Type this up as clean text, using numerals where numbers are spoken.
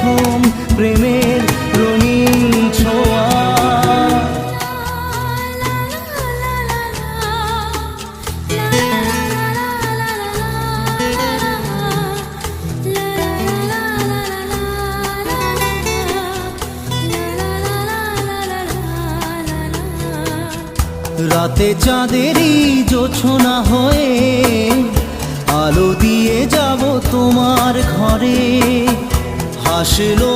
প্রথম প্রেমের রঙিন ছোঁয়া। রাতে চাঁদেরই জোছনা হয়ে আলো দিয়ে যাব তোমার ঘরে। হাসলো